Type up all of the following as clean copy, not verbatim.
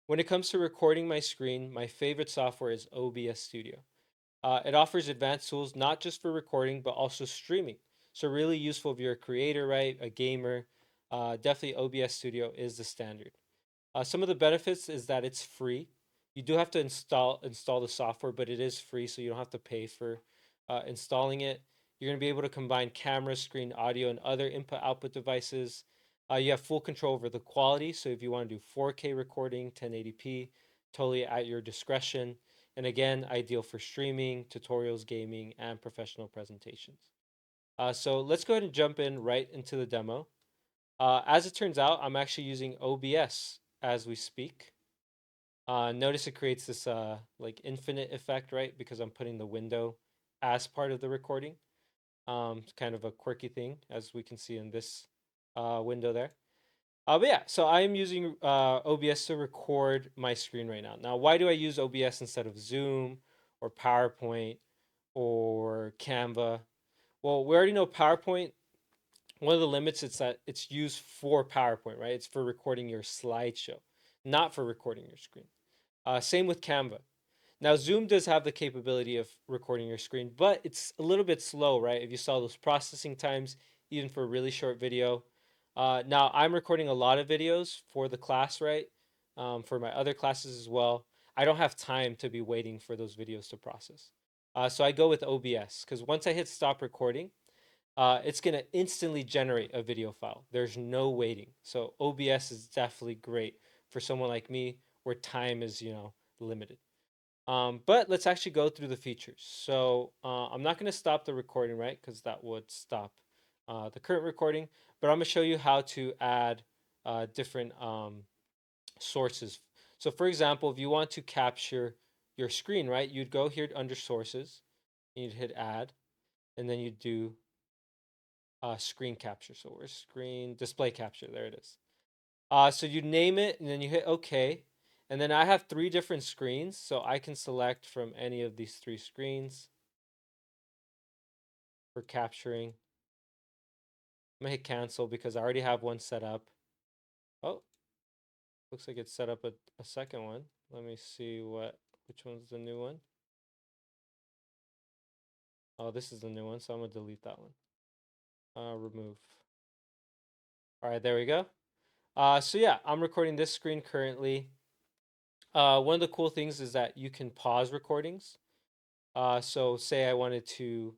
When it comes to recording my screen, my favorite software is OBS Studio. It offers advanced tools not just for recording, but also streaming. So, really useful if you're a creator, right? A gamer. Definitely OBS Studio is the standard. Some of the benefits is that it's free. You do have to install the software, but it is free, so you don't have to pay for installing it. You're going to be able to combine camera, screen, audio, and other input output devices. You have full control over the quality, so if you want to do 4K recording, 1080p, totally at your discretion. And again, ideal for streaming, tutorials, gaming, and professional presentations. So let's go ahead and jump in right into the demo. As it turns out, I'm actually using OBS as we speak. Notice it creates this like infinite effect, right? Because I'm putting the window as part of the recording. It's kind of a quirky thing, as we can see in this window there. But yeah, so I am using OBS to record my screen right now. Now, why do I use OBS instead of Zoom or PowerPoint or Canva? Well, we already know PowerPoint. One of the limits is that it's used for PowerPoint, right? It's for recording your slideshow, not for recording your screen. Same with Canva. Now, Zoom does have the capability of recording your screen, but it's a little bit slow, right? If you saw those processing times, even for a really short video. Now, I'm recording a lot of videos for the class, right? For my other classes as well. I don't have time to be waiting for those videos to process. So I go with OBS because once I hit stop recording, it's going to instantly generate a video file. There's no waiting. So OBS is definitely great for someone like me where time is, limited. But let's actually go through the features. So I'm not going to stop the recording, right? Because that would stop the current recording. But I'm going to show you how to add different sources. So for example, if you want to capture your screen, right? You'd go here under sources, and you'd hit add, and then you'd do screen capture. So where's screen display capture? There it is. So you name it and then you hit OK. And then I have three different screens, so I can select from any of these three screens for capturing. I'm gonna hit cancel because I already have one set up. Oh, looks like it's set up a second one. Let me see which one's the new one. Oh, this is the new one, so I'm gonna delete that one. Remove. All right, there we go. So yeah, I'm recording this screen currently. One of the cool things is that you can pause recordings. So say I wanted to,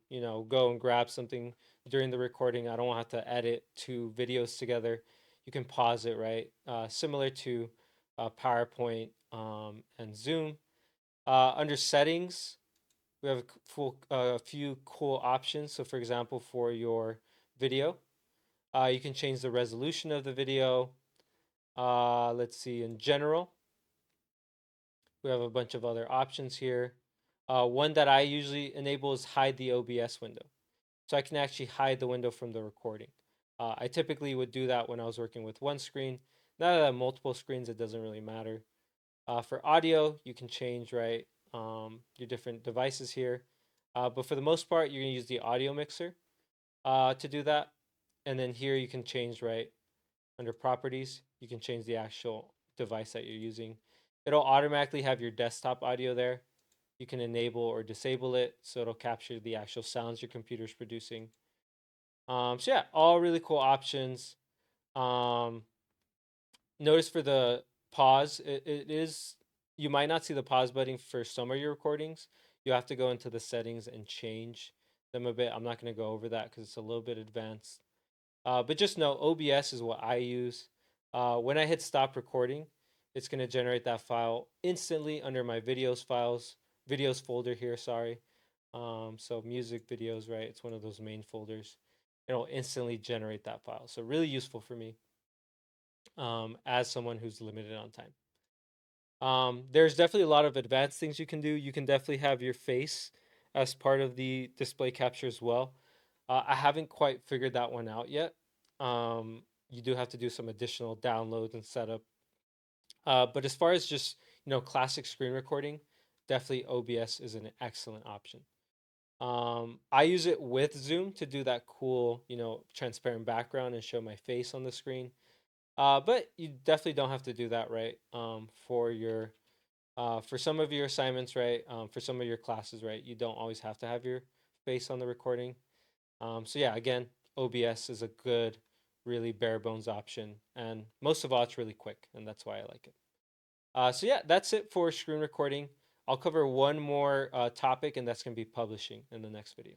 go and grab something during the recording. I don't have to edit two videos together. You can pause it, right? Similar to PowerPoint and Zoom. Under settings, we have a few cool options. So for example, for your video, you can change the resolution of the video. Let's see, in general, we have a bunch of other options here. One that I usually enable is hide the OBS window. So I can actually hide the window from the recording. I typically would do that when I was working with one screen. Now that I have multiple screens, it doesn't really matter. For audio, you can change, right, your different devices here. But for the most part, you're going to use the audio mixer to do that. And then here you can change, right, under properties, you can change the actual device that you're using. It'll automatically have your desktop audio there. You can enable or disable it so it'll capture the actual sounds your computer's producing. So yeah, all really cool options. Um, Notice for the pause, it is you might not see the pause button for some of your recordings. You have to go into the settings and change them a bit. I'm not going to go over that because it's a little bit advanced. But just know OBS is what I use. When I hit stop recording, it's going to generate that file instantly under my videos folder here. Sorry. So music videos, right? It's one of those main folders. It'll instantly generate that file. So really useful for me as someone who's limited on time. There's definitely a lot of advanced things you can do. You can definitely have your face as part of the display capture as well. I haven't quite figured that one out yet. You do have to do some additional downloads and setup. But as far as just classic screen recording, definitely OBS is an excellent option. I use it with Zoom to do that cool, transparent background and show my face on the screen. But you definitely don't have to do that, right? For your for some of your assignments, right? For some of your classes, right? You don't always have to have your face on the recording. So yeah, again, OBS is a good, really bare bones option, and most of all, it's really quick, and that's why I like it. So yeah, that's it for screen recording. I'll cover one more topic, and that's going to be publishing in the next video.